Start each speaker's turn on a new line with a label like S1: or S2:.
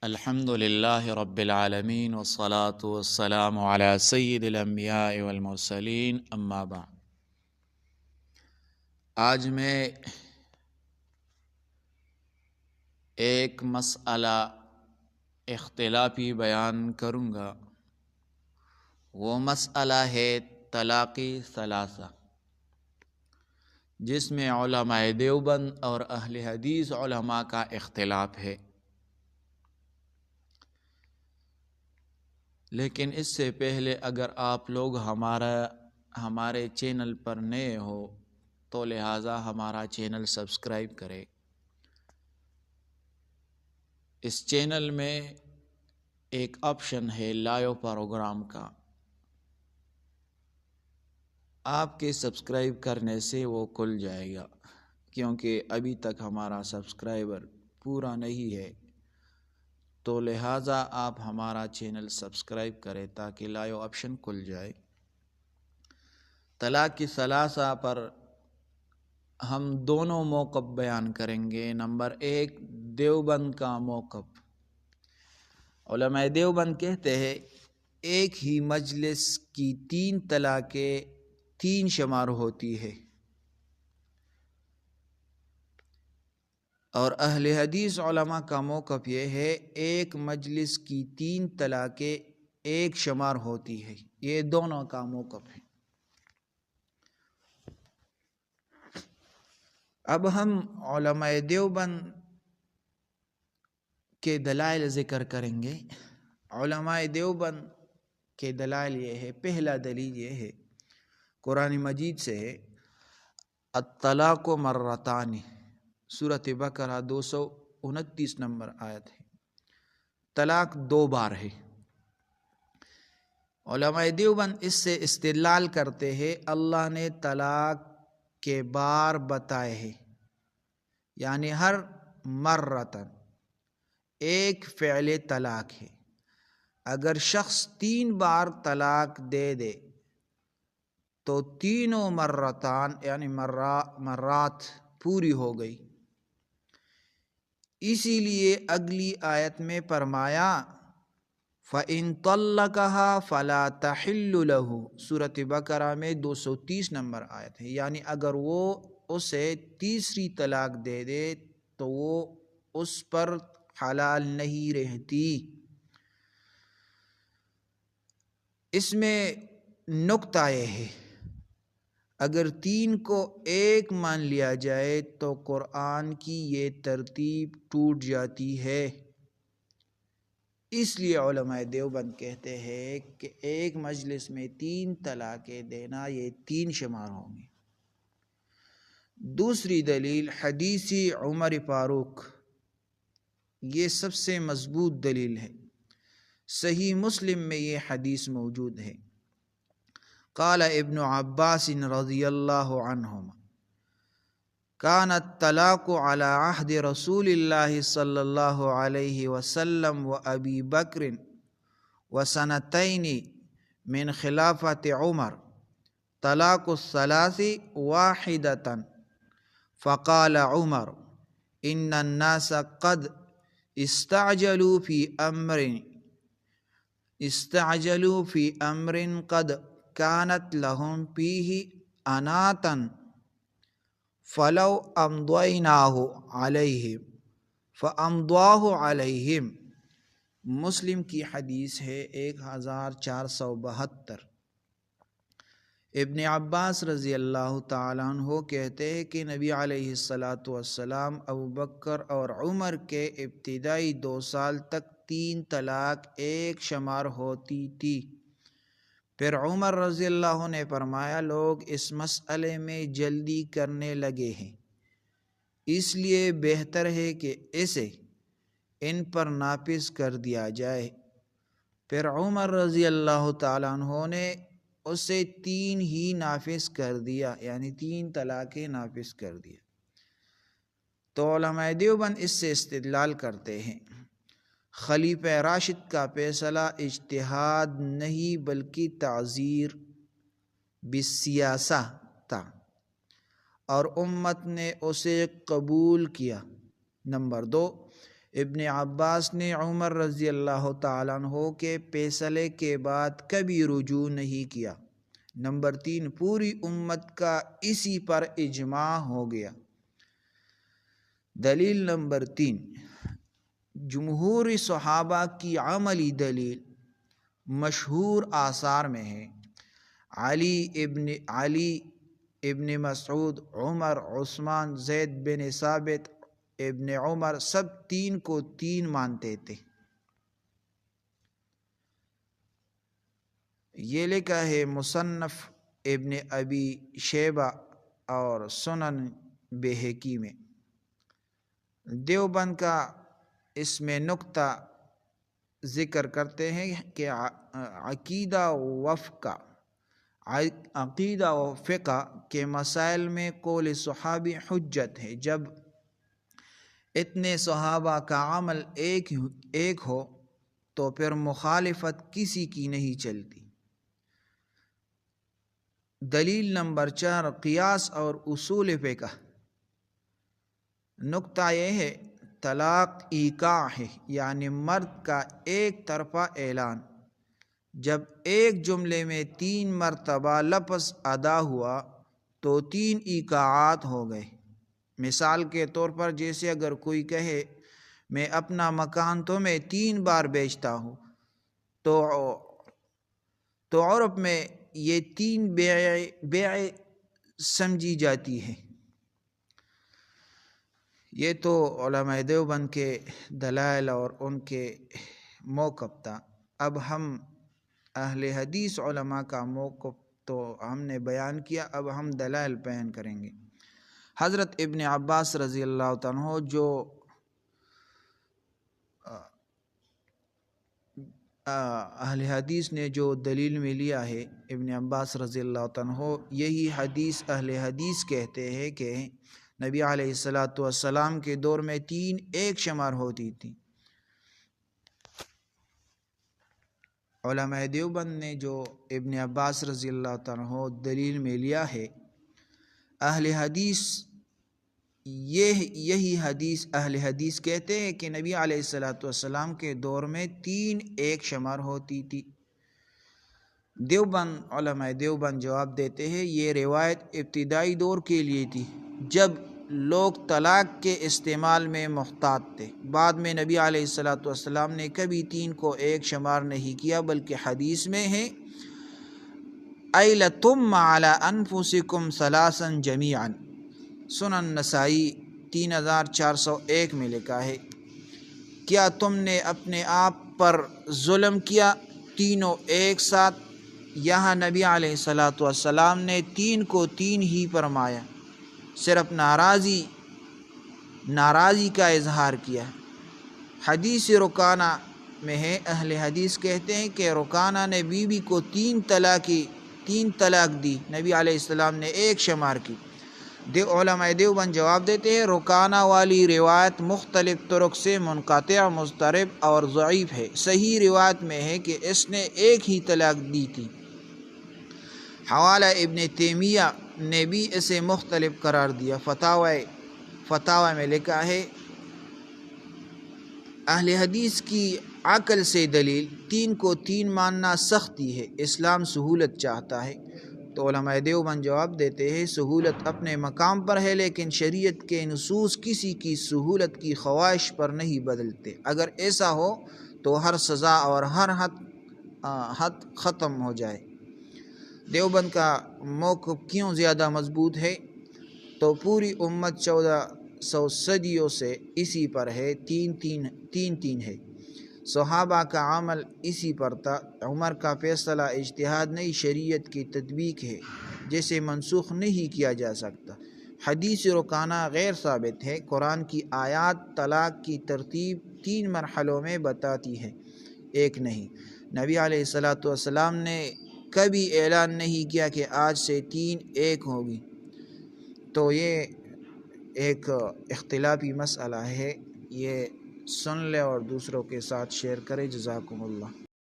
S1: الحمد للہ رب العالمین والصلاة والسلام علی سید الانبیاء والمرسلین اما بعد۔ آج میں ایک مسئلہ اختلافی بیان کروں گا۔ وہ مسئلہ ہے طلاق ثلاثہ، جس میں علماء دیوبند اور اہل حدیث علماء کا اختلاف ہے۔ لیکن اس سے پہلے اگر آپ لوگ ہمارے چینل پر نئے ہو تو لہٰذا ہمارا چینل سبسکرائب کریں۔ اس چینل میں ایک آپشن ہے لائیو پروگرام کا، آپ کے سبسکرائب کرنے سے وہ کھل جائے گا، کیونکہ ابھی تک ہمارا سبسکرائبر پورا نہیں ہے، تو لہٰذا آپ ہمارا چینل سبسکرائب کریں تاکہ لائیو آپشن کھل جائے۔ طلاق کی ثلاثہ پر ہم دونوں موقف بیان کریں گے۔ نمبر 1، دیوبند کا موقف۔ علماء دیوبند کہتے ہیں ایک ہی مجلس کی 3 طلاقیں 3 شمار ہوتی ہے، اور اہل حدیث علماء کا موقف یہ ہے ایک مجلس کی 3 طلاقیں 1 شمار ہوتی ہے۔ یہ دونوں کا موقف ہے۔ اب ہم علماء دیوبند کے دلائل ذکر کریں گے۔ علماء دیوبند کے دلائل یہ ہے، پہلا دلیل یہ ہے قرآن مجید سے ہے، الطلاق مرتان، سورۃ بقرہ 229 نمبر آیت ہے۔ طلاق 2 بار ہے۔ علماء دیوبند اس سے استدلال کرتے ہیں اللہ نے طلاق کے بار بتائے ہیں، یعنی ہر مرتن ایک فعل طلاق ہے۔ اگر شخص 3 بار طلاق دے دے تو تینوں مرتان یعنی مرات پوری ہو گئی۔ اسی لیے اگلی آیت میں فرمایا فَإِن طَلَّقَهَا فَلَا تَحِلُّ لَهُ، سورۃ بقرہ میں 230 نمبر آیت ہے۔ یعنی اگر وہ اسے تیسری طلاق دے دے تو وہ اس پر حلال نہیں رہتی۔ اس میں نکتہ یہ ہے، اگر 3 کو 1 مان لیا جائے تو قرآن کی یہ ترتیب ٹوٹ جاتی ہے۔ اس لیے علماء دیوبند کہتے ہیں کہ ایک مجلس میں 3 طلاقیں دینا یہ 3 شمار ہوں گے۔ دوسری دلیل حدیث عمر فاروق، یہ سب سے مضبوط دلیل ہے۔ صحیح مسلم میں یہ حدیث موجود ہے۔ قال ابن عباس رضی اللہ عنہما کان الطلاق على عہد رسول اللہ صلی اللہ علیہ وسلم و ابی بکر وسنتین من خلافت عمر طلاق الثلاث واحدۃ، فقال عمر ان الناس قد استعجلوا في امر قد كانت لهم فيه اناتن فلو امضيناه عليهم فامضاه عليهم۔ مسلم کی حدیث ہے 1472۔ ابن عباس رضی اللہ تعالیٰ عنہ کہتے ہیں کہ نبی علیہ الصلاۃ والسلام ابو بکر اور عمر کے ابتدائی 2 سال تک 3 طلاق 1 شمار ہوتی تھی۔ پھر عمر رضی اللہ عنہ نے فرمایا لوگ اس مسئلے میں جلدی کرنے لگے ہیں، اس لیے بہتر ہے کہ اسے ان پر نافذ کر دیا جائے۔ پھر عمر رضی اللہ تعالیٰ عنہ نے اسے 3 ہی نافذ کر دیا، یعنی 3 طلاقیں نافذ کر دیا۔ تو علماء دیوبند اس سے استدلال کرتے ہیں خلیفہ راشد کا فیصلہ اجتہاد نہیں بلکہ تعزیر بالسیاسہ تھا، اور امت نے اسے قبول کیا۔ نمبر 2، ابن عباس نے عمر رضی اللہ تعالیٰ عنہ کے فیصلے کے بعد کبھی رجوع نہیں کیا۔ نمبر 3، پوری امت کا اسی پر اجماع ہو گیا۔ دلیل نمبر 3، جمہور صحابہ کی عملی دلیل مشہور آثار میں ہے۔ علی ابن مسعود، عمر، عثمان، زید بن ثابت، ابن عمر سب تین کو تین مانتے تھے۔ یہ لکھا ہے مصنف ابن ابی شیبہ اور سنن بہقی میں۔ دیوبند کا اس میں نقطہ ذکر کرتے ہیں کہ عقیدہ و فقہ کے مسائل میں قول صحابی حجت ہے۔ جب اتنے صحابہ کا عمل ایک ہو تو پھر مخالفت کسی کی نہیں چلتی۔ دلیل نمبر 4، قیاس اور اصول فقہ۔ نقطہ یہ ہے طلاق ایقاع ہے، یعنی مرد کا ایک طرفہ اعلان۔ جب ایک جملے میں 3 مرتبہ لفظ ادا ہوا تو 3 ایقاعات ہو گئے۔ مثال کے طور پر جیسے اگر کوئی کہے میں اپنا مکان تمہیں 3 بار بیچتا ہوں، تو عرب میں یہ 3 بیع سمجھی جاتی ہے۔ یہ تو علماء دیوبند کے دلائل اور ان کے موقف تھا۔ اب ہم اہل حدیث علماء کا موقف تو ہم نے بیان کیا، اب ہم دلائل بیان کریں گے۔ حضرت ابن عباس رضی اللہ عنہ جو اہل حدیث نے جو دلیل میں لیا ہے، ابن عباس رضی اللہ عنہ یہی حدیث اہل حدیث کہتے ہیں کہ نبی علیہ السلام کے دور میں 3 ایک شمار ہوتی تھی۔ علماء دیوبند نے جو ابن عباس رضی اللہ عنہ دلیل میں لیا ہے، اہل حدیث یہی حدیث اہل حدیث کہتے ہیں کہ نبی علیہ السلام کے دور میں 3 ایک شمار ہوتی تھی۔ علماء دیوبند جواب دیتے ہیں یہ روایت ابتدائی دور کے لیے تھی، جب لوگ طلاق کے استعمال میں محتاط تھے۔ بعد میں نبی علیہ السلام نے کبھی 3 کو ایک شمار نہیں کیا، بلکہ حدیث میں ہے اَيْلَتُمَّ عَلَىٰ أَنفُسِكُمْ ثَلَاثًا جَمِيعًا۔ سنن نسائی 3401 میں لکھا ہے، کیا تم نے اپنے آپ پر ظلم کیا 3 ایک ساتھ؟ یہاں نبی علیہ السلام نے 3 کو 3 ہی فرمایا، صرف ناراضی کا اظہار کیا۔ حدیث رکانہ میں ہے، اہل حدیث کہتے ہیں کہ رکانہ نے بیوی کو 3 طلاق دی، نبی علیہ السلام نے ایک شمار کی۔ علماء دیوبند جواب دیتے ہیں رکانہ والی روایت مختلف طرق سے منقطع، مضطرب اور ضعیف ہے۔ صحیح روایت میں ہے کہ اس نے ایک ہی طلاق دی تھی۔ حوالہ ابن تیمیہ نے بھی اسے مختلف قرار دیا۔ فتاوی میں لکھا ہے اہل حدیث کی عقل سے دلیل 3 کو 3 ماننا سختی ہے، اسلام سہولت چاہتا ہے۔ تو علماء دیوبند جواب دیتے ہیں سہولت اپنے مقام پر ہے، لیکن شریعت کے نصوص کسی کی سہولت کی خواہش پر نہیں بدلتے۔ اگر ایسا ہو تو ہر سزا اور ہر حد ختم ہو جائے۔ دیوبند کا موقف کیوں زیادہ مضبوط ہے؟ تو پوری امت 1400 صدیوں سے اسی پر ہے، 3 ہے۔ صحابہ کا عمل اسی پر تھا۔ عمر کا فیصلہ اجتہاد نہیں، شریعت کی تطبیق ہے، جسے منسوخ نہیں کیا جا سکتا۔ حدیث رکانہ غیر ثابت ہے۔ قرآن کی آیات طلاق کی ترتیب 3 مرحلوں میں بتاتی ہے، ایک نہیں۔ نبی علیہ السلام نے کبھی اعلان نہیں کیا کہ آج سے 3 ایک ہوگی۔ تو یہ ایک اختلافی مسئلہ ہے، یہ سن لے اور دوسروں کے ساتھ شیئر کرے۔ جزاکم اللہ۔